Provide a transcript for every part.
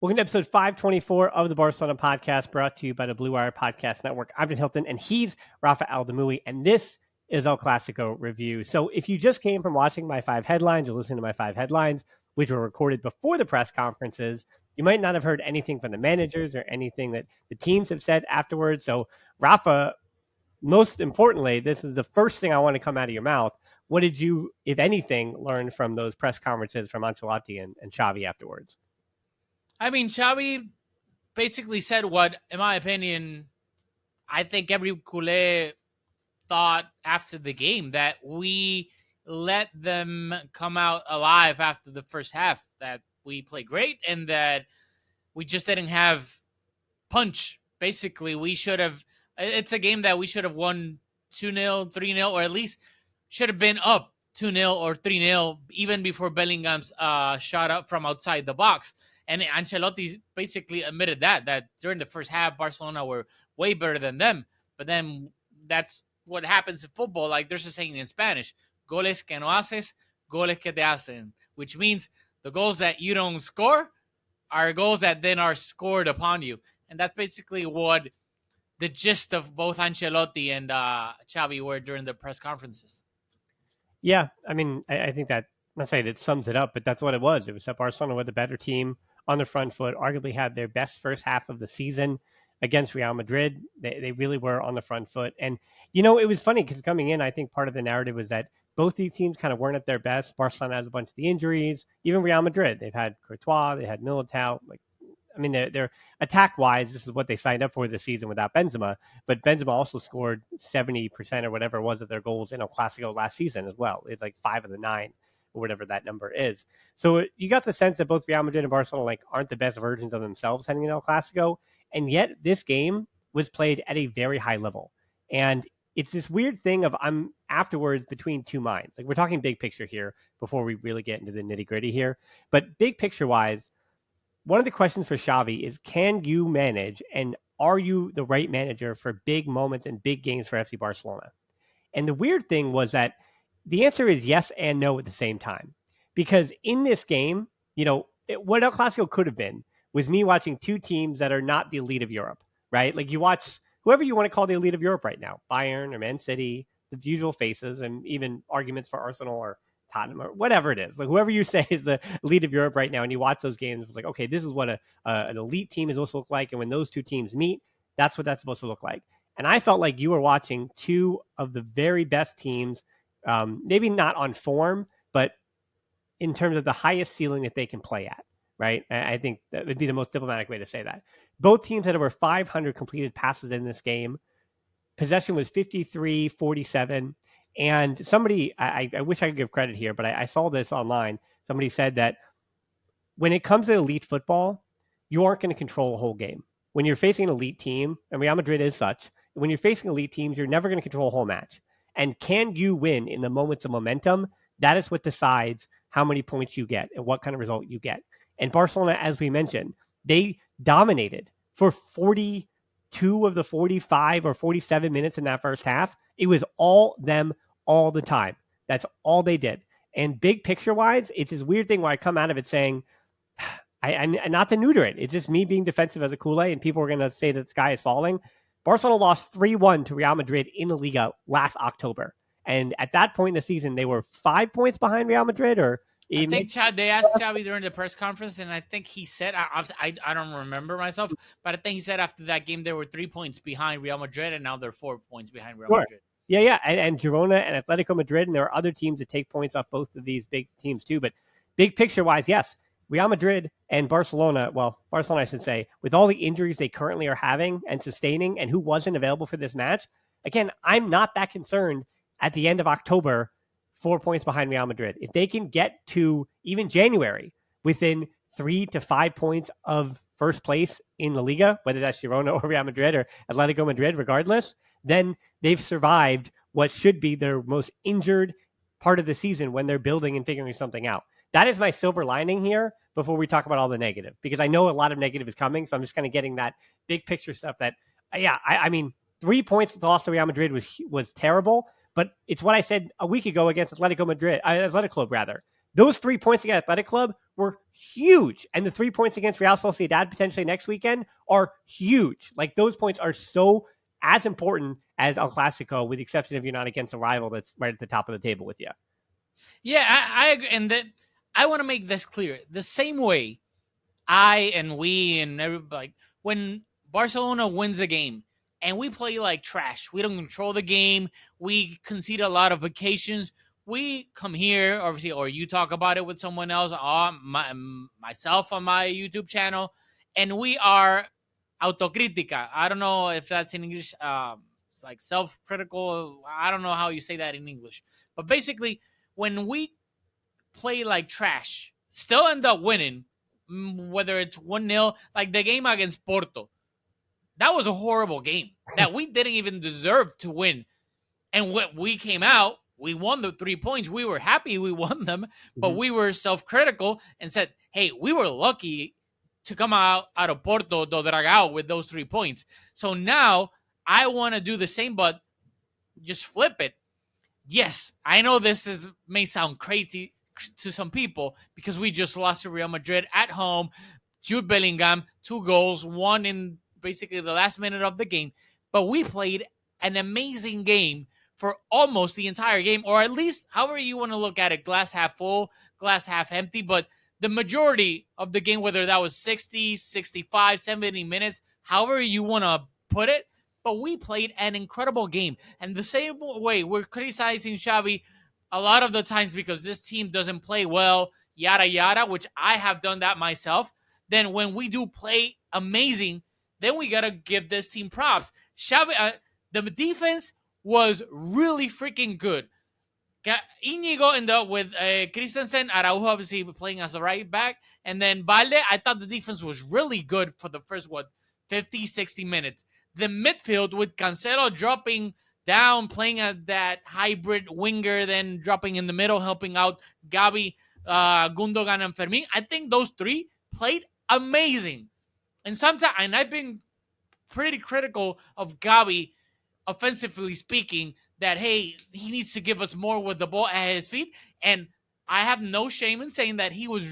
Welcome to episode 524 of the Barcelona Podcast, brought to you by the Blue Wire Podcast Network. I'm John Hilton, and he's Rafa Aldamuy, and this is El Clasico review. So if you just came from watching my 5 headlines or listening to my 5 headlines, which were recorded before the press conferences, you might not have heard anything from the managers or anything that the teams have said afterwards. So Rafa, most importantly, this is the first thing I want to come out of your mouth. What did you, if anything, learn from those press conferences from Ancelotti and Xavi afterwards? I mean, Xavi basically said what, in my opinion, I think every culé thought after the game, that we let them come out alive after the first half, that we played great and that we just didn't have punch. Basically, it's a game that we should have won 2-0, 3-0, or at least should have been up 2-0 or 3-0 even before Bellingham's shot up from outside the box. And Ancelotti basically admitted that during the first half, Barcelona were way better than them. But then that's what happens in football. Like there's a saying in Spanish, goles que no haces, goles que te hacen, which means the goals that you don't score are goals that then are scored upon you. And that's basically what the gist of both Ancelotti and Xavi were during the press conferences. Yeah, I mean, I think that, I'm not saying it sums it up, but that's what it was. It was that Barcelona were the better team on the front foot, arguably had their best first half of the season against Real Madrid. They really were on the front foot. And, you know, it was funny because coming in, I think part of the narrative was that both these teams kind of weren't at their best. Barcelona has a bunch of the injuries. Even Real Madrid, they've had Courtois, they had Militao. I mean, they're attack-wise, this is what they signed up for this season without Benzema. But Benzema also scored 70% or whatever it was of their goals in El Clasico last season as well. It's like 5 of the 9. Or whatever that number is. So you got the sense that both Real Madrid and Barcelona aren't the best versions of themselves heading into El Clasico. And yet this game was played at a very high level. And it's this weird thing of I'm afterwards between two minds. Like we're talking big picture here before we really get into the nitty gritty here. But big picture wise, one of the questions for Xavi is, can you manage and are you the right manager for big moments and big games for FC Barcelona? And the weird thing was that the answer is yes and no at the same time. Because in this game, you know, what El Clasico could have been was me watching two teams that are not the elite of Europe, right? Like you watch whoever you want to call the elite of Europe right now, Bayern or Man City, the usual faces, and even arguments for Arsenal or Tottenham or whatever it is. Like whoever you say is the elite of Europe right now, and you watch those games, it's like, okay, this is what an elite team is supposed to look like. And when those two teams meet, that's what that's supposed to look like. And I felt like you were watching two of the very best teams, maybe not on form, but in terms of the highest ceiling that they can play at, right? I think that would be the most diplomatic way to say that. Both teams had over 500 completed passes in this game. Possession was 53-47. And somebody, I wish I could give credit here, but I saw this online. Somebody said that when it comes to elite football, you aren't going to control a whole game. When you're facing an elite team, and Real Madrid is such, when you're facing elite teams, you're never going to control a whole match. And can you win in the moments of momentum? That is what decides how many points you get and what kind of result you get. And Barcelona, as we mentioned, they dominated for 42 of the 45 or 47 minutes in that first half. It was all them all the time. That's all they did. And big picture-wise, it's this weird thing where I come out of it saying, I'm not to neuter it. It's just me being defensive as a Kool-Aid, and people are going to say that the sky is falling. Barcelona lost 3-1 to Real Madrid in the Liga last October. And at that point in the season, they were 5 points behind Real Madrid, or even... I think they asked Xavi during the press conference, and I think he said, I don't remember myself, but I think he said after that game, they were 3 points behind Real Madrid, and now they're 4 points behind Real Madrid. Yeah. And Girona and Atletico Madrid, and there are other teams that take points off both of these big teams too. But big picture-wise, yes, Real Madrid and Barcelona, I should say, with all the injuries they currently are having and sustaining and who wasn't available for this match, again, I'm not that concerned at the end of October, 4 points behind Real Madrid. If they can get to even January within 3 to 5 points of first place in La Liga, whether that's Girona or Real Madrid or Atletico Madrid, regardless, then they've survived what should be their most injured part of the season when they're building and figuring something out. That is my silver lining here before we talk about all the negative, because I know a lot of negative is coming. So I'm just kind of getting that big picture stuff that, I mean, 3 points lost to Real Madrid was terrible, but it's what I said a week ago against Atletico Club rather. Those 3 points against Athletic Club were huge. And the 3 points against Real Sociedad potentially next weekend are huge. Like, those points are so as important as El Clasico, with the exception of you're not against a rival that's right at the top of the table with you. Yeah, I agree. And that I want to make this clear. The same way I and we and everybody, when Barcelona wins a game and we play like trash, we don't control the game, we concede a lot of vacations. We come here, obviously, or you talk about it with someone else, myself on my YouTube channel, and we are autocrítica. I don't know if that's in English, it's like self-critical. I don't know how you say that in English, but basically, when we play like trash, still end up winning, whether it's 1-0, like the game against Porto. That was a horrible game that we didn't even deserve to win. And when we came out, we won the 3 points. We were happy we won them, but we were self-critical and said, hey, we were lucky to come out of Porto do Dragao with those 3 points. So now I want to do the same, but just flip it. Yes, I know this may sound crazy to some people because we just lost to Real Madrid at home. Jude Bellingham, 2 goals, 1 in basically the last minute of the game. But we played an amazing game for almost the entire game, or at least however you want to look at it, glass half full, glass half empty. But the majority of the game, whether that was 60, 65, 70 minutes, however you want to put it, but we played an incredible game. And the same way, we're criticizing Xavi a lot of the times because this team doesn't play well, yada, yada, which I have done that myself. Then when we do play amazing, then we got to give this team props. Xavi, the defense was really freaking good. Íñigo ended up with Christensen, Araujo obviously playing as a right back, and then Balde. I thought the defense was really good for the first, 50, 60 minutes. The midfield with Cancelo dropping down, playing at that hybrid winger, then dropping in the middle, helping out Gavi, Gundogan, and Fermin. I think those 3 played amazing. And I've been pretty critical of Gavi, offensively speaking, that, hey, he needs to give us more with the ball at his feet. And I have no shame in saying that he was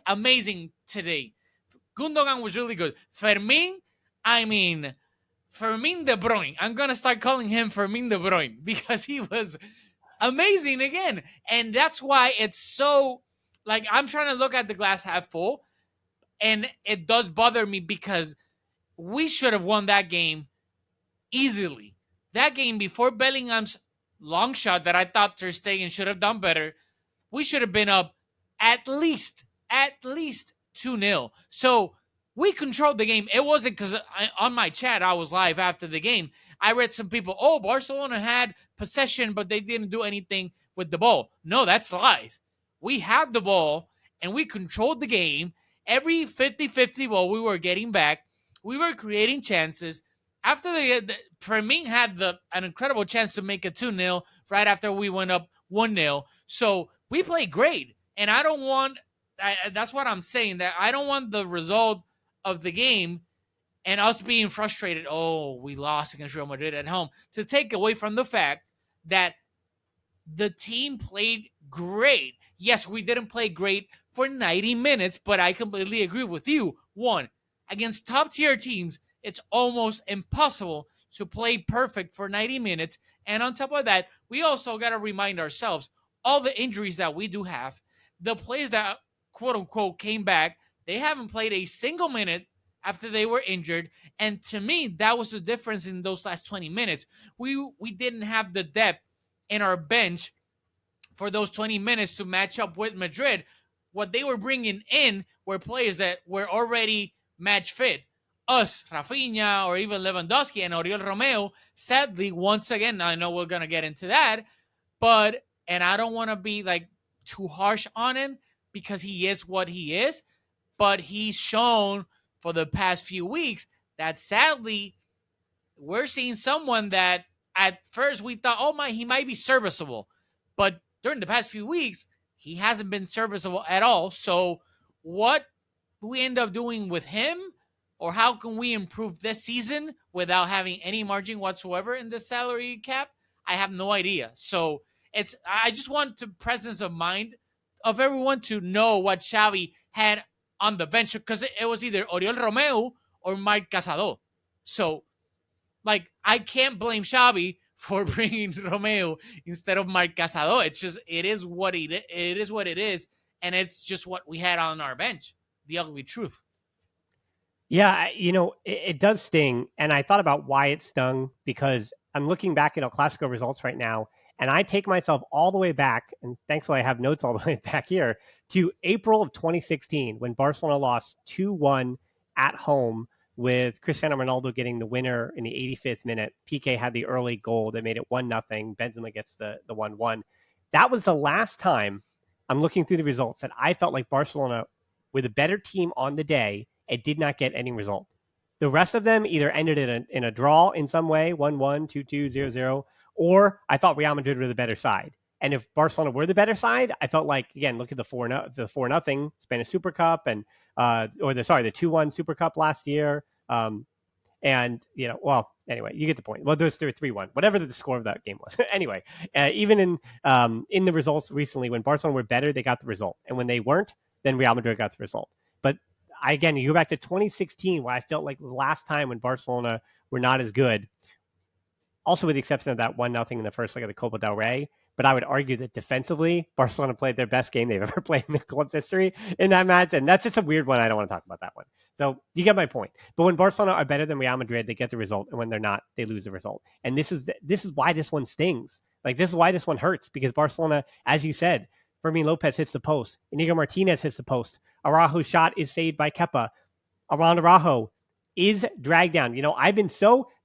amazing today. Gundogan was really good. Fermin De Bruyne. I'm going to start calling him Fermin De Bruyne because he was amazing again. And that's why it's so, like, I'm trying to look at the glass half full, and it does bother me because we should have won that game easily. That game before Bellingham's long shot that I thought Ter Stegen should have done better, we should have been up at least 2-0. So we controlled the game. It wasn't because on my chat, I was live after the game. I read some people, Barcelona had possession, but they didn't do anything with the ball. No, that's lies. We had the ball, and we controlled the game. Every 50-50 ball we were getting back. We were creating chances. After Fermin had an incredible chance to make it 2-0 right after we went up 1-0. So we played great. And that's what I'm saying, that I don't want the result of the game and us being frustrated, we lost against Real Madrid at home, to take away from the fact that the team played great. Yes, we didn't play great for 90 minutes, but I completely agree with you. One, against top-tier teams, it's almost impossible to play perfect for 90 minutes. And on top of that, we also got to remind ourselves all the injuries that we do have. The players that, quote-unquote, came back, they haven't played a single minute after they were injured. And to me, that was the difference in those last 20 minutes. We didn't have the depth in our bench for those 20 minutes to match up with Madrid. What they were bringing in were players that were already match fit. Us, Rafinha, or even Lewandowski and Oriol Romeu, sadly, once again, I know we're going to get into that, and I don't want to be like too harsh on him because he is what he is, but he's shown for the past few weeks that sadly, we're seeing someone that at first we thought, he might be serviceable, but during the past few weeks, he hasn't been serviceable at all. So what we end up doing with him, or how can we improve this season without having any margin whatsoever in the salary cap, I have no idea. So I just want to presence of mind of everyone to know what Xavi had on the bench, because it was either Oriol Romeu or Mike Casado. So, like, I can't blame Xavi for bringing Romeu instead of Mike Casado. It's just, it is what it is, and it's just what we had on our bench. The ugly truth. Yeah, it does sting. And I thought about why it stung, because I'm looking back at El Clasico results right now, and I take myself all the way back, and thankfully I have notes all the way back here, to April of 2016, when Barcelona lost 2-1 at home with Cristiano Ronaldo getting the winner in the 85th minute. Piqué had the early goal that made it 1-0. Benzema gets the 1-1. That was the last time, I'm looking through the results, that I felt like Barcelona were the better team on the day. It did not get any result. The rest of them either ended in a draw in some way, 1-1, 2-2, 0-0, or I thought Real Madrid were the better side. And if Barcelona were the better side, I felt like, again, look at the 4-0 Spanish Super Cup and the 2-1 Super Cup last year. And, anyway, you get the point. Well, those 3-1, whatever the score of that game was. Anyway, even in the results recently, when Barcelona were better, they got the result. And when they weren't, then Real Madrid got the result. But again, you go back to 2016, where I felt like the last time when Barcelona were not as good, also with the exception of that 1-0 in the first leg of the Copa del Rey. But I would argue that defensively, Barcelona played their best game they've ever played in the club's history in that match. And that's just a weird one. I don't want to talk about that one. So you get my point. But when Barcelona are better than Real Madrid, they get the result. And when they're not, they lose the result. And this is why this one stings. Like, this is why this one hurts, because Barcelona, as you said, Fermin Lopez hits the post. Inigo Martinez hits the post. Araujo's shot is saved by Kepa. Araujo is dragged down.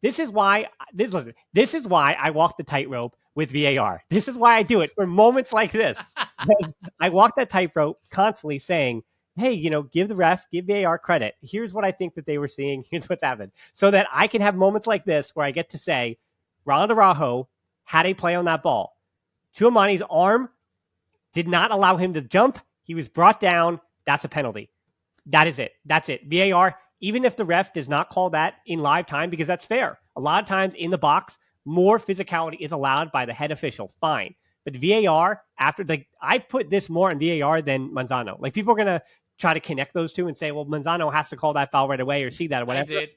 This is why I walk the tightrope with VAR. This is why I do it for moments like this. Because I walk that tightrope constantly saying, hey, give the ref, give VAR credit. Here's what I think that they were seeing. Here's what's happened. So that I can have moments like this where I get to say, Ronald Araujo had a play on that ball. Tchouaméni's arm did not allow him to jump. He was brought down. That's a penalty. That is it. That's it. VAR, even if the ref does not call that in live time, because that's fair. A lot of times in the box, more physicality is allowed by the head official. Fine. But VAR, I put this more on VAR than Manzano. Like, people are going to try to connect those two and say, well, Manzano has to call that foul right away or see that or whatever. I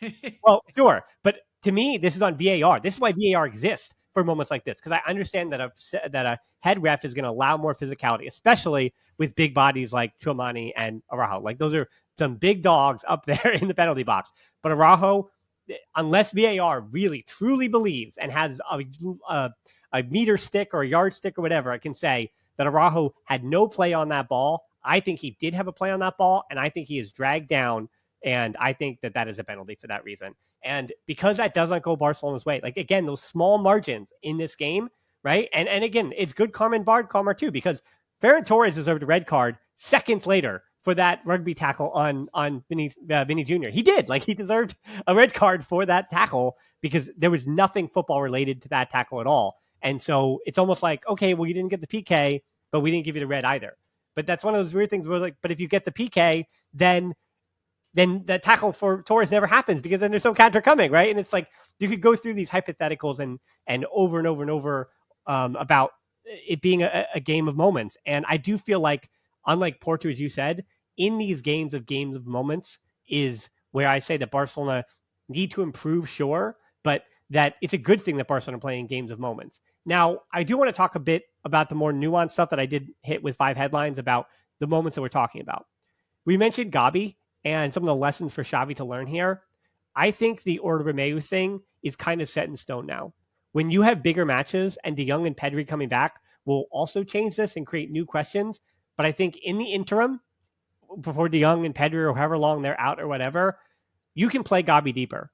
did. Well, sure. But to me, this is on VAR. This is why VAR exists for moments like this, because I understand that a head ref is going to allow more physicality, especially with big bodies like Tchouaméni and Araujo. Like, those are some big dogs up there in the penalty box. But Araujo, unless VAR really truly believes and has a meter stick or a yardstick or whatever, I can say that Araujo had no play on that ball. I think he did have a play on that ball, and I think he is dragged down, and I think that is a penalty for that reason. And because that doesn't go Barcelona's way, like, again, those small margins in this game, right? And again, it's good karma and bad karma too, because Ferran Torres deserved a red card seconds later for that rugby tackle on Vinny Jr. He did. Like, he deserved a red card for that tackle because there was nothing football related to that tackle at all. And so it's almost like, okay, well, you didn't get the PK, but we didn't give you the red either. But that's one of those weird things where, like, but if you get the PK, then the tackle for Torres never happens, because then there's no counter coming, right? And it's like, you could go through these hypotheticals and over and over and over about it being a game of moments. And I do feel like, unlike Porto, as you said, in these games of moments is where I say that Barcelona need to improve, sure, but that it's a good thing that Barcelona are playing games of moments. Now, I do want to talk a bit about the more nuanced stuff that I did hit with 5 headlines about the moments that we're talking about. We mentioned Gavi and some of the lessons for Xavi to learn here. I think the Oriol Romeu thing is kind of set in stone now. When you have bigger matches, and De Jong and Pedri coming back will also change this and create new questions. But I think in the interim, before De Jong and Pedri or however long they're out or whatever, you can play Gavi deeper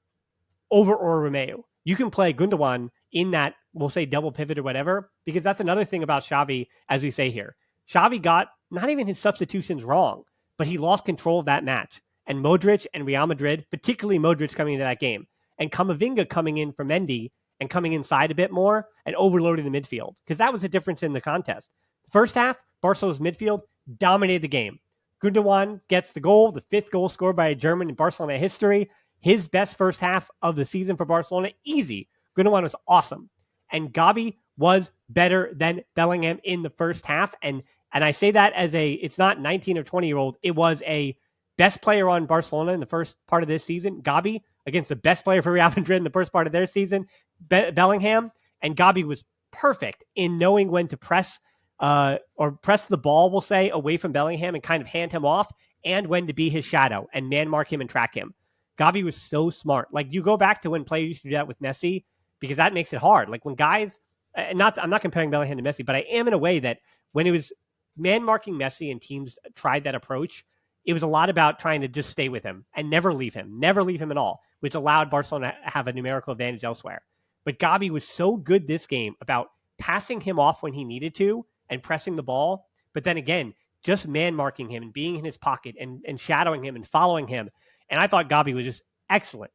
over Oriol Romeu. You can play Gundogan in that, we'll say, double pivot or whatever, because that's another thing about Xavi, as we say here. Xavi got not even his substitutions wrong, but he lost control of that match. And Modric and Real Madrid, particularly Modric coming into that game, and Camavinga coming in for Mendy and coming inside a bit more and overloading the midfield, because that was the difference in the contest. First half, Barcelona's midfield dominated the game. Gundogan gets the goal, the 5th goal scored by a German in Barcelona history. His best first half of the season for Barcelona, easy. Gundogan was awesome. And Gavi was better than Bellingham in the first half. And And I say that as it's not 19 or 20-year-old. It was a best player on Barcelona in the first part of this season, Gavi, against the best player for Real Madrid in the first part of their season, Bellingham. And Gavi was perfect in knowing when to press or press the ball, we'll say, away from Bellingham and kind of hand him off, and when to be his shadow and man mark him and track him. Gavi was so smart. Like, you go back to when players used to do that with Messi, because that makes it hard. Like, when guys, I'm not comparing Bellingham to Messi, but I am in a way that when it was man marking Messi and teams tried that approach, it was a lot about trying to just stay with him and never leave him at all, which allowed Barcelona to have a numerical advantage elsewhere. But Gavi was so good this game about passing him off when he needed to and pressing the ball, but then again, just man marking him and being in his pocket and shadowing him and following him. And I thought Gavi was just excellent.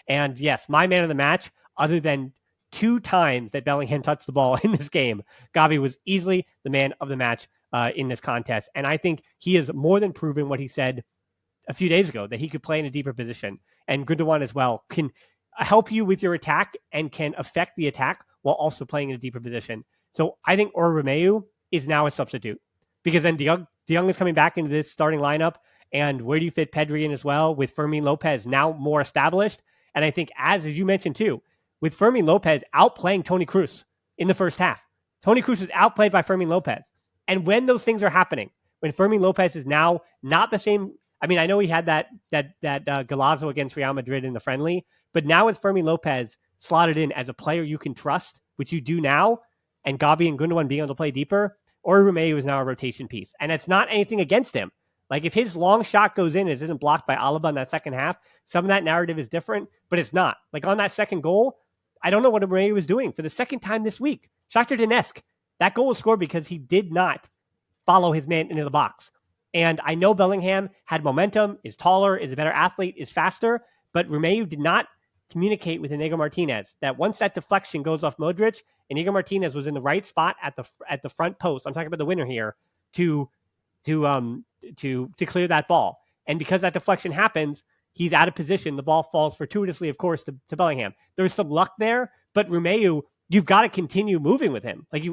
And yes, my man of the match, other than 2 times that Bellingham touched the ball in this game, Gavi was easily the man of the match in this contest. And I think he has more than proven what he said a few days ago, that he could play in a deeper position. And Gundogan as well can help you with your attack and can affect the attack while also playing in a deeper position. So I think Oriol Romeu is now a substitute, because then De Jong is coming back into this starting lineup. And where do you fit Pedri in as well, with Fermin Lopez now more established? And I think, as you mentioned too, with Fermin Lopez outplaying Toni Kroos in the first half. Toni Kroos is outplayed by Fermin Lopez. And when those things are happening, when Fermin Lopez is now not the same, I mean, I know he had that Golazo against Real Madrid in the friendly, but now with Fermin Lopez slotted in as a player you can trust, which you do now, and Gavi and Gundogan being able to play deeper, Oriol Romeu is now a rotation piece. And it's not anything against him. Like, if his long shot goes in and it isn't blocked by Alaba in that second half, some of that narrative is different, but it's not. Like, on that second goal, I don't know what Romeu was doing for the second time this week. Shakhtar Donetsk, that goal was scored because he did not follow his man into the box. And I know Bellingham had momentum, is taller, is a better athlete, is faster, but Romeu did not communicate with Inigo Martinez that once that deflection goes off Modric, Inigo Martinez was in the right spot at the front post. I'm talking about the winner here to clear that ball. And because that deflection happens, he's out of position. The ball falls fortuitously, of course, to Bellingham. There's some luck there, but Romeu, you've got to continue moving with him. Like,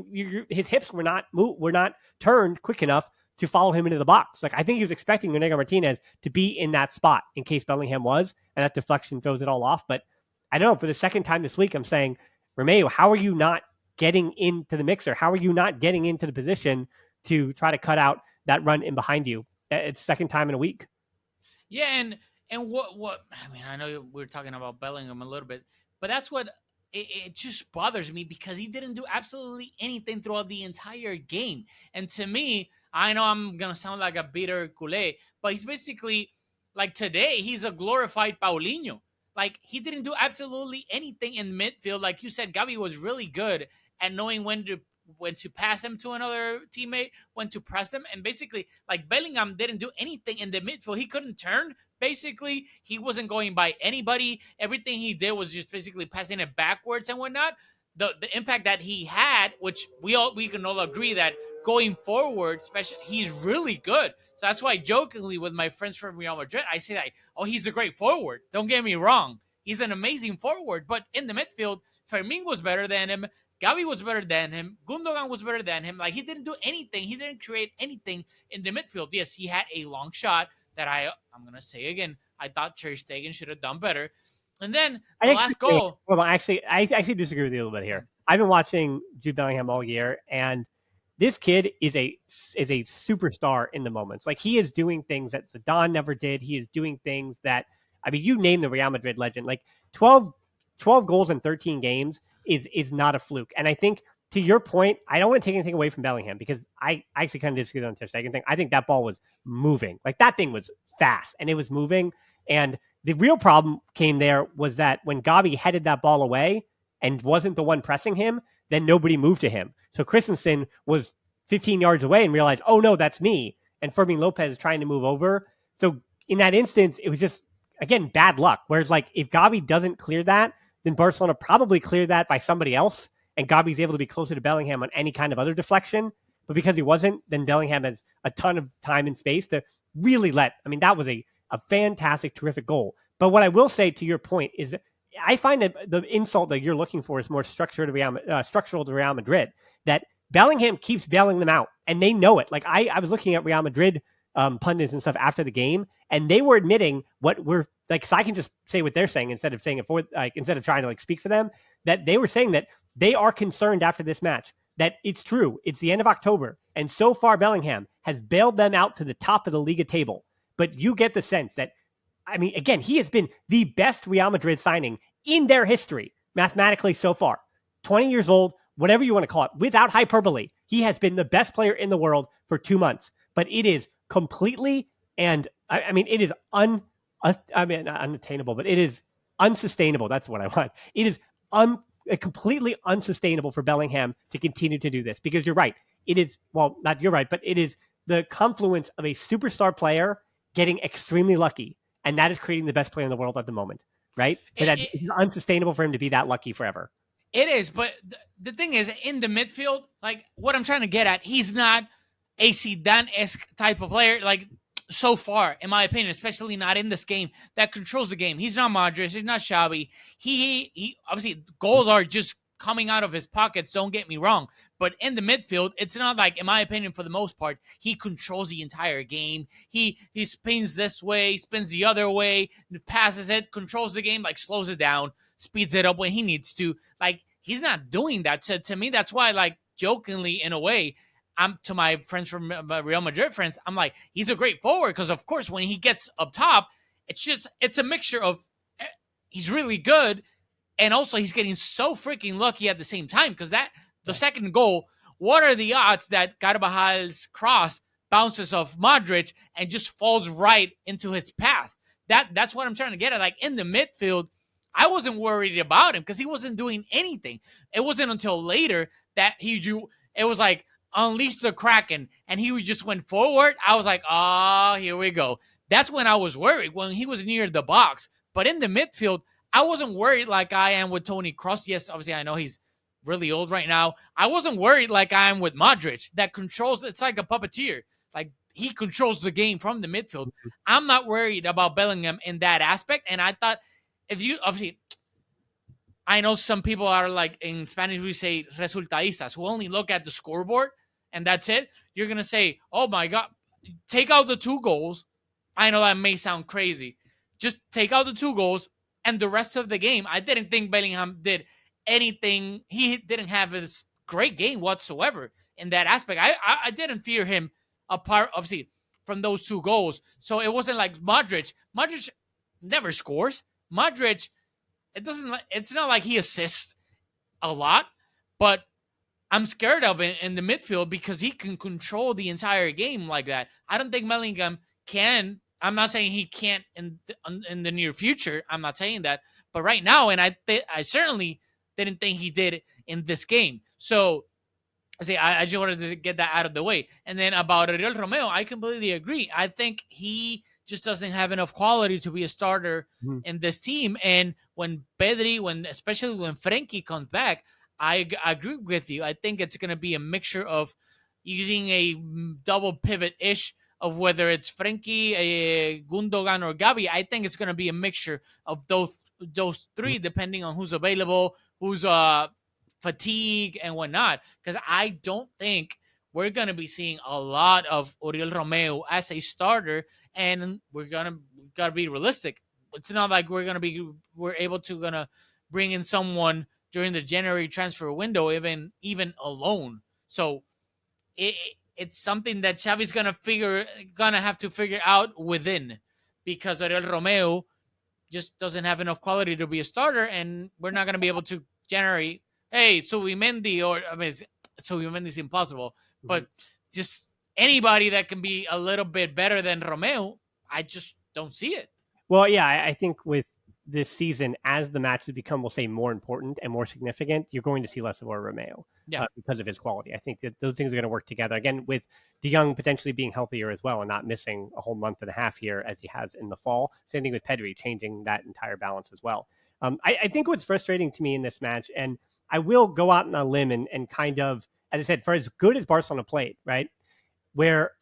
his hips were not turned quick enough to follow him into the box. Like, I think he was expecting Inigo Martinez to be in that spot in case Bellingham was, and that deflection throws it all off. But I don't know, for the second time this week, I'm saying, Romeu, how are you not getting into the mixer? How are you not getting into the position to try to cut out that run in behind you? It's second time in a week. Yeah, and what I mean, I know we were talking about Bellingham a little bit, but that's what it just bothers me, because he didn't do absolutely anything throughout the entire game. And to me, I know I'm gonna sound like a bitter culé, but he's basically, like, today he's a glorified Paulinho. Like, he didn't do absolutely anything in midfield. Like you said, Gavi was really good at knowing when to pass him to another teammate, when to press him. And basically, like, Bellingham didn't do anything in the midfield. He couldn't turn. Basically, he wasn't going by anybody. Everything he did was just basically passing it backwards and whatnot. The impact that he had, which we can all agree that going forward, especially, he's really good. So that's why, jokingly, with my friends from Real Madrid, I say that, oh, he's a great forward. Don't get me wrong. He's an amazing forward. But in the midfield, Fermin was better than him. Gavi was better than him. Gundogan was better than him. Like, he didn't do anything. He didn't create anything in the midfield. Yes, he had a long shot that I'm going to say again, I thought Ter Stegen should have done better. And then the last goal. Well, I actually disagree with you a little bit here. I've been watching Jude Bellingham all year, and this kid is a superstar in the moments. Like, he is doing things that Zidane never did. He is doing things that, I mean, you name the Real Madrid legend. Like, 12 goals in 13 games is not a fluke. And I think, to your point, I don't want to take anything away from Bellingham, because I actually kind of disagree on the second thing. I think that ball was moving. Like, that thing was fast, and it was moving. And the real problem came there was that when Gavi headed that ball away and wasn't the one pressing him, then nobody moved to him. So Christensen was 15 yards away and realized, oh no, that's me. And Fermin Lopez is trying to move over. So in that instance, it was just, again, bad luck. Whereas, like, if Gavi doesn't clear that, then Barcelona probably cleared that by somebody else, and Gavi's able to be closer to Bellingham on any kind of other deflection. But because he wasn't, then Bellingham has a ton of time and space to really that was a fantastic, terrific goal. But what I will say, to your point, is I find that the insult that you're looking for is more structural to Real Madrid. That Bellingham keeps bailing them out, and they know it. Like I was looking at Real Madrid pundits and stuff after the game, and they were admitting what we're like. Cause I can just say what they're saying instead of saying it for instead of trying to like speak for them. That they were saying that they are concerned after this match. That it's true. It's the end of October, and so far Bellingham has bailed them out to the top of the Liga table. But you get the sense that, I mean, again, he has been the best Real Madrid signing in their history, mathematically so far. 20 years old, whatever you want to call it, without hyperbole, he has been the best player in the world for 2 months. But it is completely, and I mean, it is unattainable, but it is unsustainable. That's what I want. It is completely unsustainable for Bellingham to continue to do this, because you're right. It is, well, not you're right, but it is the confluence of a superstar player getting extremely lucky, and that is creating the best player in the world at the moment, right? But it's unsustainable for him to be that lucky forever. It is, but the thing is, in the midfield, like what I'm trying to get at, he's not a Zidane-esque type of player, like so far, in my opinion, especially not in this game, that controls the game. He's not Modric, he's not Xavi. He obviously, goals are just coming out of his pockets, don't get me wrong. But in the midfield, it's not like, in my opinion, for the most part, he controls the entire game. He spins this way, spins the other way, passes it, controls the game, like slows it down, speeds it up when he needs to. Like, he's not doing that. So to me, that's why, like, jokingly, in a way, I'm to my friends from Real Madrid friends, I'm like, he's a great forward, because of course when he gets up top, it's a mixture of he's really good, and also he's getting so freaking lucky at the same time, because the second goal, what are the odds that Carvajal's cross bounces off Modric and just falls right into his path? That's what I'm trying to get at. Like, in the midfield, I wasn't worried about him because he wasn't doing anything. It wasn't until later that it was like, unleash the Kraken, and he just went forward. I was like, here we go. That's when I was worried, when he was near the box. But in the midfield, I wasn't worried like I am with Toni Kroos. Yes, obviously, I know he's really old right now. I wasn't worried like I am with Modric, that controls, it's like a puppeteer. Like, he controls the game from the midfield. I'm not worried about Bellingham in that aspect. And I thought, obviously, I know some people are like, in Spanish, we say resultadistas, who only look at the scoreboard and that's it. You're going to say, oh my God, take out the 2 goals. I know that may sound crazy. Just take out the 2 goals and the rest of the game. I didn't think Bellingham did anything. He didn't have a great game whatsoever in that aspect. I didn't fear him apart, obviously, from those 2 goals. So it wasn't like Modric. Modric never scores. Modric, it's not like he assists a lot, but I'm scared of it in the midfield because he can control the entire game like that. I don't think Bellingham can. I'm not saying he can't in the near future. I'm not saying that. But right now, and I certainly didn't think he did in this game. So I just wanted to get that out of the way. And then about Oriol Romeu, I completely agree. I think he just doesn't have enough quality to be a starter in this team. And when Pedri, especially when Frenkie comes back, I agree with you. I think it's going to be a mixture of using a double pivot-ish of whether it's Frenkie, Gundogan, or Gavi. I think it's going to be a mixture of those 3, depending on who's available, who's fatigue and whatnot. Because I don't think we're going to be seeing a lot of Oriol Romeu as a starter, and we're going to be realistic. It's not like we're able to bring in someone during the January transfer window, even alone. So it's something that Xavi's gonna have to figure out within, because Oriol Romeu just doesn't have enough quality to be a starter, and we're not gonna be able to generate, hey, Subimendi, Subimendi's impossible, but just anybody that can be a little bit better than Romeu, I just don't see it. Well, yeah, I think with this season, as the matches become, we'll say, more important and more significant, you're going to see less of Romeu because of his quality. I think that those things are going to work together. Again, with De Jong potentially being healthier as well and not missing a whole month and a half here as he has in the fall. Same thing with Pedri, changing that entire balance as well. I think what's frustrating to me in this match, and I will go out on a limb and kind of, as I said, for as good as Barcelona played, right, where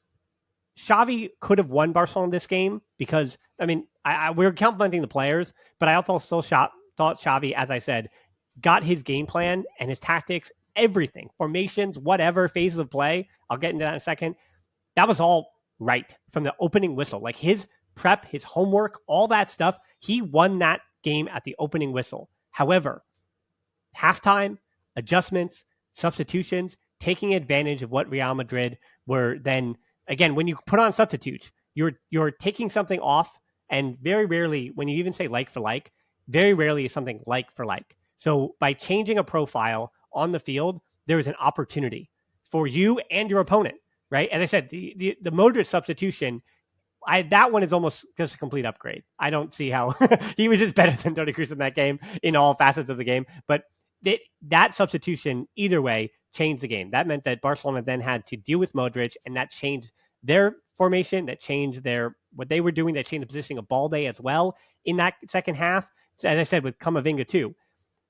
Xavi could have won Barcelona this game because, I mean, we're complimenting the players, but I also still thought Xavi, as I said, got his game plan and his tactics everything, formations, whatever, phases of play. I'll get into that in a second. That was all right from the opening whistle. Like his prep, his homework, all that stuff, he won that game at the opening whistle. However, halftime, adjustments, substitutions, taking advantage of what Real Madrid were then, again, when you put on substitutes, you're taking something off, and very rarely, when you even say like for like, very rarely is something like for like. So by changing a profile on the field, there is an opportunity for you and your opponent, right? As I said, the Modric substitution, that one is almost just a complete upgrade. I don't see how he was just better than Toni Kroos in that game in all facets of the game. But that substitution, either way, changed the game. That meant that Barcelona then had to deal with Modric, and that changed their formation, that changed what they were doing, that changed the positioning of Balde as well in that second half. As I said, with Camavinga too.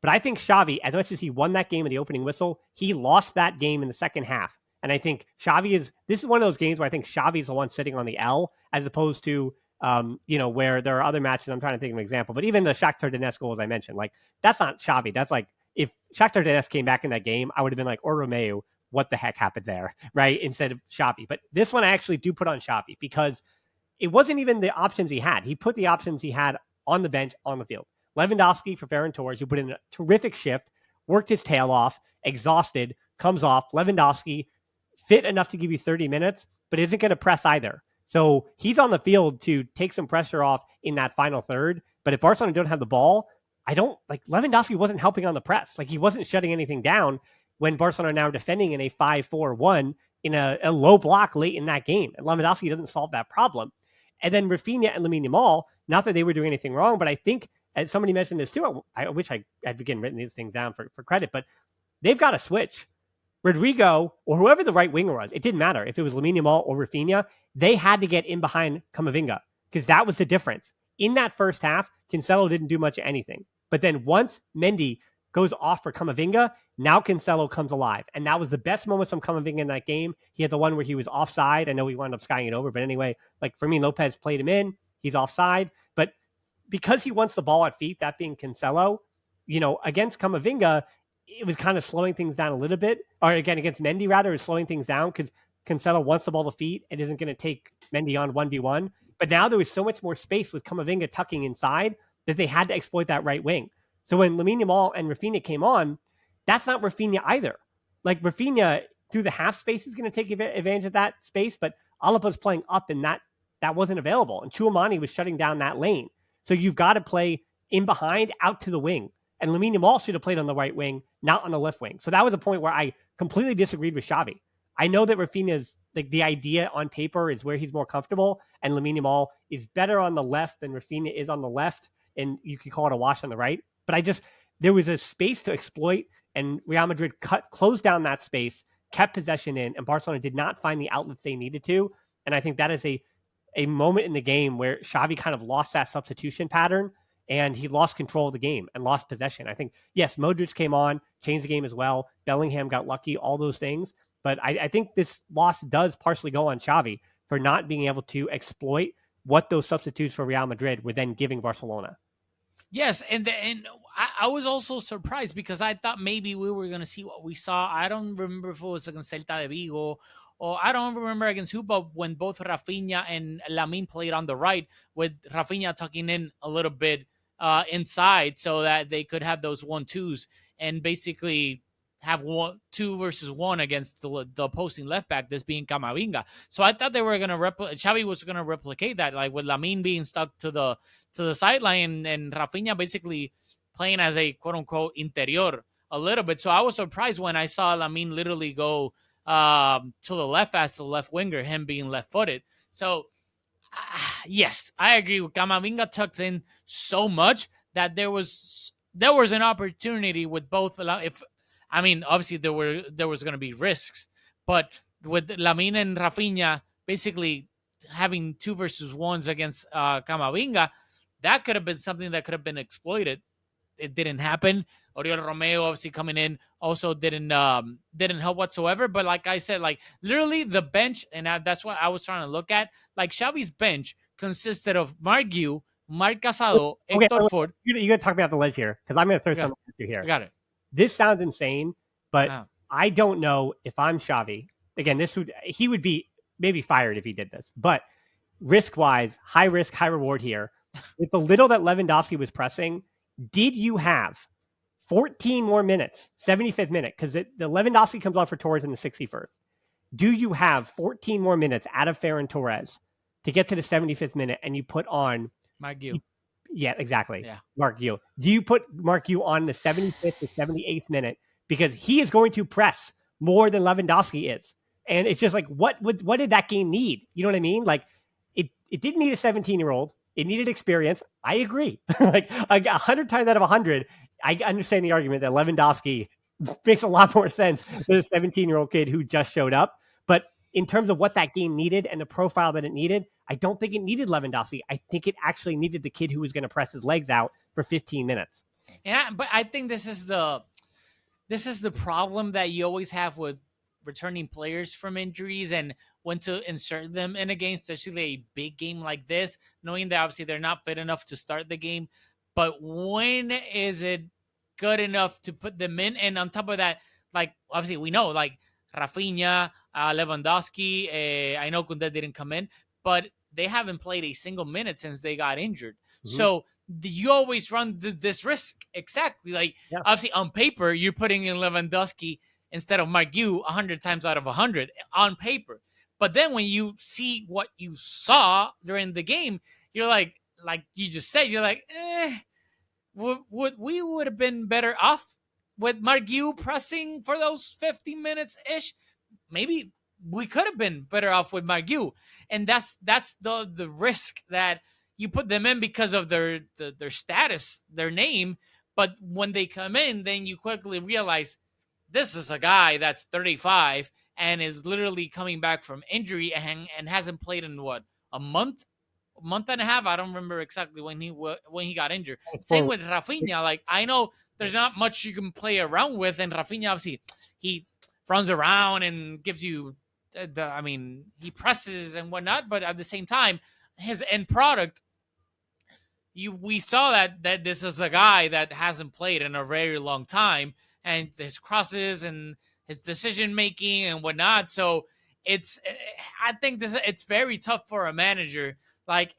But I think Xavi, as much as he won that game in the opening whistle, he lost that game in the second half. And I think this is one of those games where I think Xavi is the one sitting on the L, as opposed to, where there are other matches. I'm trying to think of an example, but even the Shakhtar Donetsk goal, as I mentioned, like that's not Xavi. That's like, if Shakhtar Donetsk came back in that game, I would have been like, or Romeu, what the heck happened there, right? Instead of Xavi. But this one I actually do put on Xavi because it wasn't even the options he had. He put the options he had on the bench on the field. Lewandowski for Ferran Torres, who put in a terrific shift, worked his tail off, exhausted, comes off. Lewandowski, fit enough to give you 30 minutes, but isn't going to press either. So he's on the field to take some pressure off in that final third. But if Barcelona don't have the ball, Lewandowski wasn't helping on the press. Like he wasn't shutting anything down when Barcelona are now defending in a 5-4-1 in a low block late in that game. And Lewandowski doesn't solve that problem. And then Rafinha and Lamine Yamal, not that they were doing anything wrong, but I think, and somebody mentioned this too, I wish I'd again written these things down for credit, but they've got to switch. Rodrigo, or whoever the right winger was, it didn't matter if it was Lamine Yamal or Rafinha, they had to get in behind Camavinga because that was the difference. In that first half, Cancelo didn't do much of anything. But then once Mendy goes off for Camavinga, now Cancelo comes alive. And that was the best moments from Camavinga in that game. He had the one where he was offside. I know he wound up skying it over, but anyway, like Fermin Lopez played him in. He's offside. But because he wants the ball at feet, that being Cancelo, against Camavinga, it was kind of slowing things down a little bit. Or again, against Mendy, rather, is slowing things down because Cancelo wants the ball to feet and isn't going to take Mendy on 1v1. But now there was so much more space with Camavinga tucking inside that they had to exploit that right wing. So when Lamine Yamal and Rafinha came on, that's not Rafinha either. Like Rafinha, through the half space, is going to take advantage of that space, but Alaba's playing up and that wasn't available. And Chouamani was shutting down that lane. So you've got to play in behind, out to the wing. And Lamine Yamal should have played on the right wing, not on the left wing. So that was a point where I completely disagreed with Xavi. I know that Rafinha's, like, the idea on paper is where he's more comfortable, and Lamine Yamal is better on the left than Rafinha is on the left, and you could call it a wash on the right. But there was a space to exploit, and Real Madrid closed down that space, kept possession in, and Barcelona did not find the outlets they needed to. And I think that is a moment in the game where Xavi kind of lost that substitution pattern, and he lost control of the game and lost possession. I think, yes, Modric came on, changed the game as well. Bellingham got lucky, all those things. But I think this loss does partially go on Xavi for not being able to exploit what those substitutes for Real Madrid were then giving Barcelona. Yes, and I was also surprised because I thought maybe we were going to see what we saw. I don't remember if it was against Celta de Vigo, or I don't remember against who, but when both Rafinha and Lamine played on the right, with Rafinha tucking in a little bit inside so that they could have those 1-2s and basically have 2 versus 1 against the opposing left back, this being Camavinga. So I thought they were going to Xavi was going to replicate that, like with Lamine being stuck to the sideline and Rafinha basically playing as a quote unquote interior a little bit. So I was surprised when I saw Lamine literally go to the left as the left winger, him being left footed. So yes, I agree with Camavinga tucks in so much that there was an opportunity with both. Obviously there was going to be risks, but with Lamine and Rafinha basically having 2 versus 1s against Camavinga, that could have been something that could have been exploited. It didn't happen. Oriol Romeu obviously coming in also didn't help whatsoever. But like I said, like literally the bench, and that's what I was trying to look at. Like Xavi's bench consisted of Marc Guiu, Marc Casado, Hector Ford. You got to talk about the ledge here because I'm going to throw something at you here. I got it. This sounds insane, but I don't know if I'm Xavi. Again, he would be maybe fired if he did this, but risk-wise, high risk, high reward here. With the little that Lewandowski was pressing, did you have 14 more minutes, 75th minute, because the Lewandowski comes on for Torres in the 61st. Do you have 14 more minutes out of Ferran Torres to get to the 75th minute and you put on Mark Gu? Yeah, exactly. Yeah. Mark Gu. Do you put Mark Gu on the 75th to 78th minute because he is going to press more than Lewandowski is? And it's just like, what did that game need? You know what I mean? Like, it didn't need a 17-year-old. It needed experience. I agree. Like 100 times out of 100, I understand the argument that Lewandowski makes a lot more sense than a 17-year-old kid who just showed up. But in terms of what that game needed and the profile that it needed, I don't think it needed Lewandowski. I think it actually needed the kid who was going to press his legs out for 15 minutes. But I think this is the problem that you always have with returning players from injuries and when to insert them in a game, especially a big game like this, knowing that obviously they're not fit enough to start the game. But when is it good enough to put them in? And on top of that, like, obviously we know, like, Rafinha, Lewandowski, I know Koundé didn't come in, but they haven't played a single minute since they got injured. Mm-hmm. So you always run this risk. Exactly. Like, obviously on paper, you're putting in Lewandowski instead of Mark Gu 100 times out of 100 on paper. But then when you see what you saw during the game, you're like you just said, you're like, we would have been better off with Mark Gu pressing for those 50 minutes ish. Maybe we could have been better off with Mark Gu. And that's the risk that you put them in because of their status, their name. But when they come in, then you quickly realize this is a guy that's 35 and is literally coming back from injury and hasn't played in a month and a half. I don't remember exactly when he got injured. Same with Rafinha. Like, I know there's not much you can play around with, and Rafinha obviously he runs around and gives you he presses and whatnot, but at the same time, his end product, we saw that this is a guy that hasn't played in a very long time, and his crosses and his decision making and whatnot. So I think it's very tough for a manager. Like,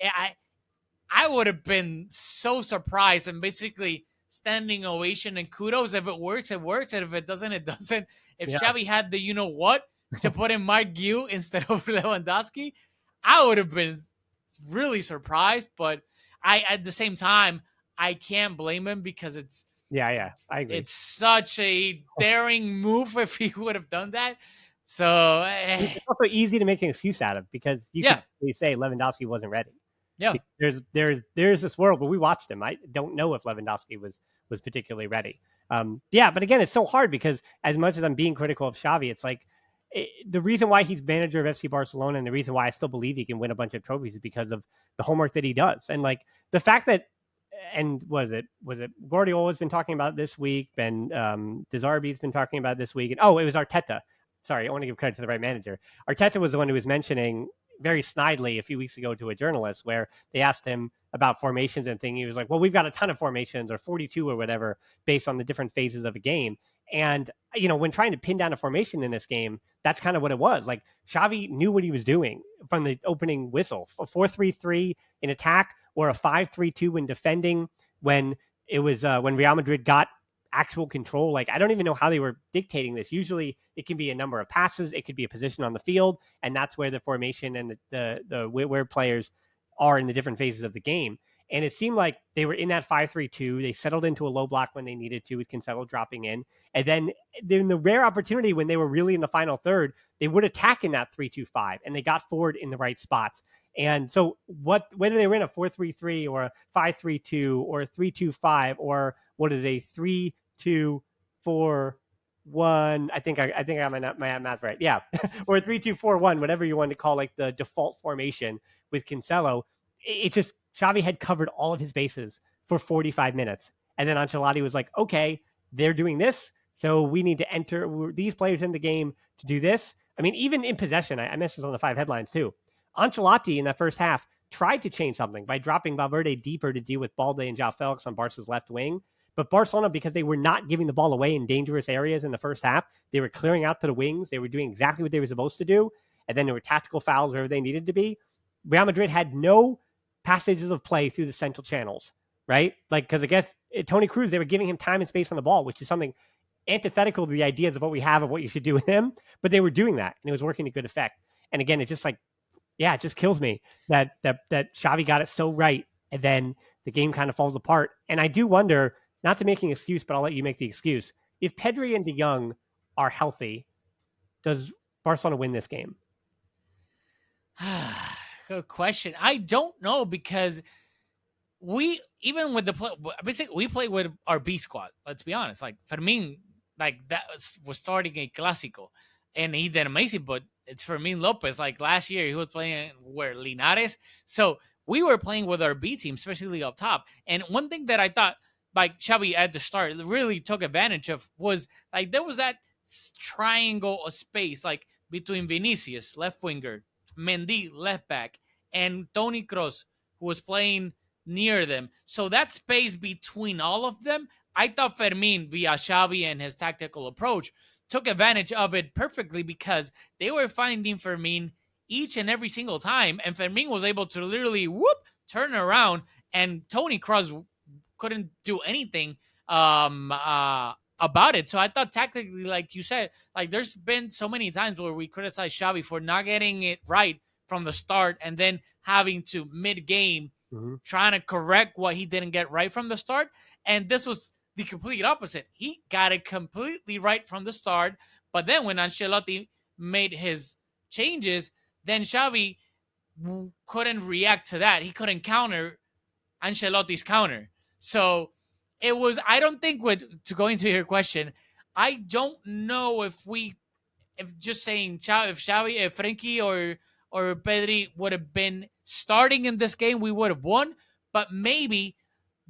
I would have been so surprised and basically standing ovation and kudos. If it works, it works, and if it doesn't, it doesn't. If Xavi had the to put in Mark Gu instead of Lewandowski, I would have been really surprised. But at the same time, I can't blame him because it's I agree. It's such a daring move if he would have done that. So it's also easy to make an excuse out of because you can say Lewandowski wasn't ready. Yeah, there's this world where we watched him. I don't know if Lewandowski was particularly ready. But again, it's so hard because as much as I'm being critical of Xavi, it's like the reason why he's manager of FC Barcelona and the reason why I still believe he can win a bunch of trophies is because of the homework that he does. And like the fact that, and was it Guardiola's been talking about this week, Ben De Zerbi's been talking about this week, and it was Arteta. Sorry, I want to give credit to the right manager. Arteta was the one who was mentioning very snidely a few weeks ago to a journalist where they asked him about formations and things. He was like, well, we've got a ton of formations or 42 or whatever based on the different phases of a game. And, when trying to pin down a formation in this game, that's kind of what it was. Like, Xavi knew what he was doing from the opening whistle. A 4-3-3 in attack or a 5-3-2 in defending when it was when Real Madrid got actual control. Like, I don't even know how they were dictating this. Usually it can be a number of passes. It could be a position on the field. And that's where the formation and the where players are in the different phases of the game. And it seemed like they were in that 5-3-2. They settled into a low block when they needed to with Cancelo dropping in. And then in the rare opportunity when they were really in the final third, they would attack in that 3-2-5 and they got forward in the right spots. And so whether they were in a 4-3-3 or a 5-3-2 or a 3-2-5 or what is a 3-2-4-1, I think I got my math right. Yeah. Or a 3-2-4-1, whatever you want to call like the default formation with Cancelo. It just, Xavi had covered all of his bases for 45 minutes. And then Ancelotti was like, okay, they're doing this, so we need to enter these players in the game to do this. I mean, even in possession, I mentioned this on the 5 headlines too. Ancelotti in that first half tried to change something by dropping Valverde deeper to deal with Balde and João Felix on Barca's left wing. But Barcelona, because they were not giving the ball away in dangerous areas in the first half, they were clearing out to the wings. They were doing exactly what they were supposed to do. And then there were tactical fouls wherever they needed to be. Real Madrid had no passages of play through the central channels, right? Like, because I guess Tony Cruz, they were giving him time and space on the ball, which is something antithetical to the ideas of what we have of what you should do with him. But they were doing that, and it was working to good effect. And again, it just like, yeah, it just kills me that Xavi got it so right, and then the game kind of falls apart. And I do wonder, not to make an excuse, but I'll let you make the excuse. If Pedri and De Jong are healthy, does Barcelona win this game? Good question. I don't know, because we, even with the play, basically we played with our B squad. Let's be honest. Like Fermin, like that was starting a Clasico, and he did amazing. But it's Fermin Lopez. Like last year, he was playing where Linares. So we were playing with our B team, especially up top. And one thing that I thought, like Xavi at the start really took advantage of, was like there was that triangle of space, like between Vinicius, left winger, Mendy, left back, and Toni Kroos, who was playing near them. So that space between all of them, I thought Fermin, via Xavi and his tactical approach, took advantage of it perfectly, because they were finding Fermin each and every single time, and Fermin was able to literally turn around, and Toni Kroos couldn't do anything about it. So I thought tactically, like you said, like there's been so many times where we criticize Xavi for not getting it right from the start, and then having to mid-game trying to correct what he didn't get right from the start. And this was the complete opposite. He got it completely right from the start, but then when Ancelotti made his changes, then Xavi couldn't react to that. He couldn't counter Ancelotti's counter. So it was, I don't think, to go into your question, I don't know if just saying if Xavi, if Frenkie or Pedri would have been starting in this game, we would have won. But maybe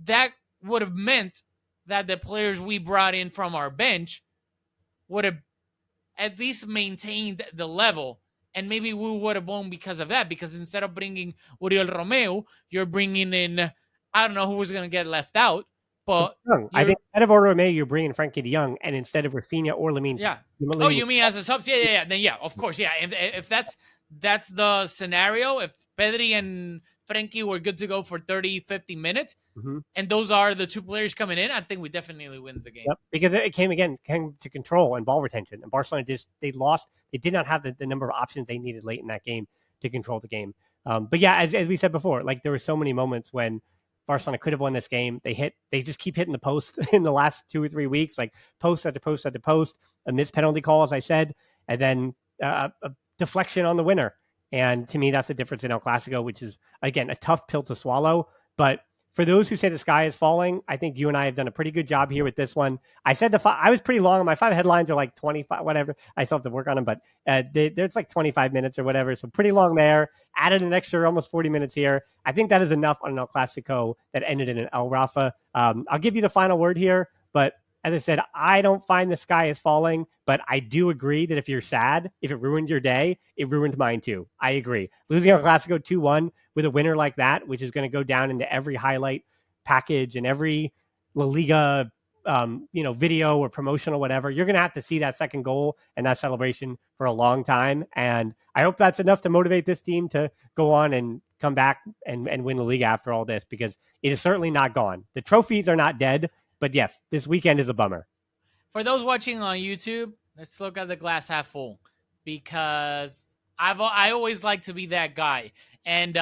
that would have meant that the players we brought in from our bench would have at least maintained the level. And maybe we would have won because of that. Because instead of bringing Oriol Romeu, you're bringing in, I don't know who was going to get left out. But I think instead of Romeu, you're bringing Frenkie de Jong, and instead of Rafinha or Lamine. Yeah. Oh, you mean as a sub? Yeah. Then yeah, of course, yeah. If that's the scenario, if Pedri and Frenkie were good to go for 30, 50 minutes, and those are the two players coming in, I think we definitely win the game. Yep, because it came to control and ball retention, and Barcelona they lost. They did not have the number of options they needed late in that game to control the game. But yeah, as we said before, like there were so many moments when Barcelona could have won this game. They just keep hitting the post in the last 2 or 3 weeks, like post after post after post, a missed penalty call, as I said, and then a deflection on the winner. And to me, that's the difference in El Clasico, which is, again, a tough pill to swallow. But for those who say the sky is falling, I think you and I have done a pretty good job here with this one. I said I was pretty long. My 5 headlines are like 25, whatever. I still have to work on them, but there's like 25 minutes or whatever. So pretty long there. Added an extra almost 40 minutes here. I think that is enough on an El Clasico that ended in an El Rafa. I'll give you the final word here, but as I said, I don't find the sky is falling, but I do agree that if you're sad, if it ruined your day, it ruined mine too. I agree. Losing El Clasico 2-1 with a winner like that, which is going to go down into every highlight package and every La Liga video or promotional, whatever, you're going to have to see that second goal and that celebration for a long time. And I hope that's enough to motivate this team to go on and come back and win the league after all this, because it is certainly not gone. The trophies are not dead. But yes, this weekend is a bummer. For those watching on YouTube, let's look at the glass half full, because I always like to be that guy. And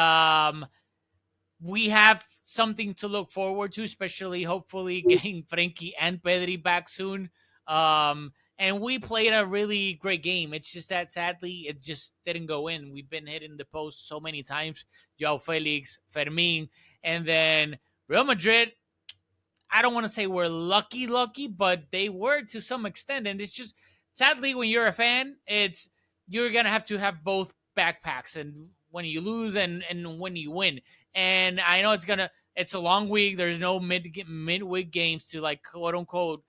we have something to look forward to, especially hopefully getting Frenkie and Pedri back soon. And we played a really great game. It's just that sadly, it just didn't go in. We've been hitting the post so many times. Joao Felix, Fermin, and then Real Madrid. I don't want to say we're lucky, but they were to some extent. And it's just, sadly, when you're a fan, you're going to have both backpacks, and when you lose and when you win. And I know it's a long week. There's no midweek games to, like, quote unquote,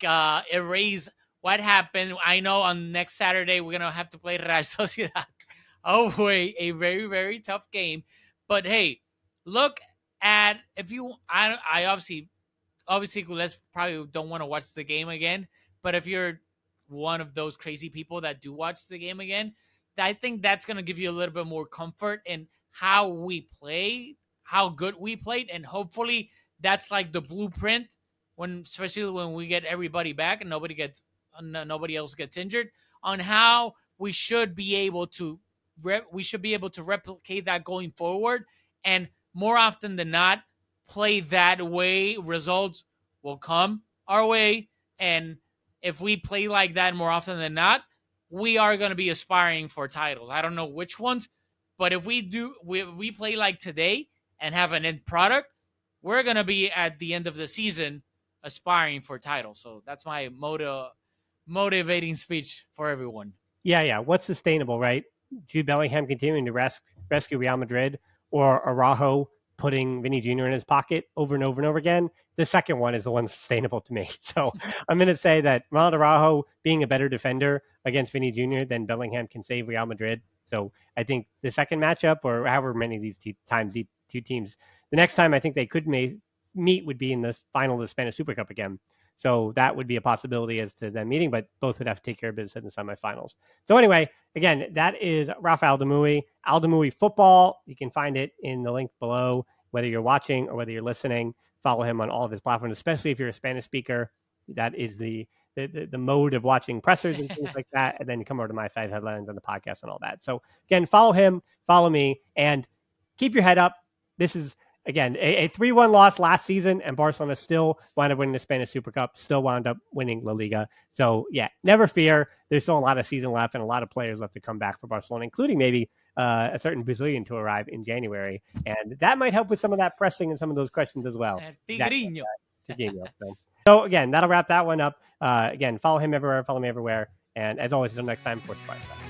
erase what happened. I know on next Saturday, we're going to have to play Real Sociedad away, a very, very tough game. But hey, look at, I obviously, obviously culés probably don't want to watch the game again, but if you're one of those crazy people that do watch the game again, I think that's going to give you a little bit more comfort in how we play, how good we played, and hopefully that's like the blueprint when, especially when we get everybody back and nobody else gets injured, on how we should be able to replicate that going forward, and more often than not play that way. Results will come our way, and if we play like that more often than not, we are going to be aspiring for titles. I don't know which ones, but if we play like today and have an end product, we're going to be at the end of the season aspiring for titles. So that's my motivating speech for everyone. Yeah. What's sustainable, right? Jude Bellingham continuing to rescue Real Madrid, or Araujo putting Vinny Jr. in his pocket over and over and over again? The second one is the one sustainable to me. So I'm going to say that Ronald Araujo being a better defender against Vinny Jr. than Bellingham can save Real Madrid. So I think the second matchup, or however many of these two teams, the next time I think they could meet would be in the final of the Spanish Super Cup again. So that would be a possibility as to them meeting, but both would have to take care of business in the semifinals. So anyway, again, that is Rafa Aldamuy Football. You can find it in the link below, whether you're watching or whether you're listening. Follow him on all of his platforms, especially if you're a Spanish speaker. That is the mode of watching pressers and things like that. And then you come over to my 5 headlines on the podcast and all that. So again, follow him, follow me, and keep your head up. This is, again, a 3-1 loss last season, and Barcelona still wound up winning the Spanish Super Cup, still wound up winning La Liga. So, yeah, never fear. There's still a lot of season left and a lot of players left to come back for Barcelona, including maybe a certain Brazilian to arrive in January. And that might help with some of that pressing and some of those questions as well. Tigrinho. So, again, that'll wrap that one up. Again, follow him everywhere, follow me everywhere. And as always, until next time, Sports Fireside.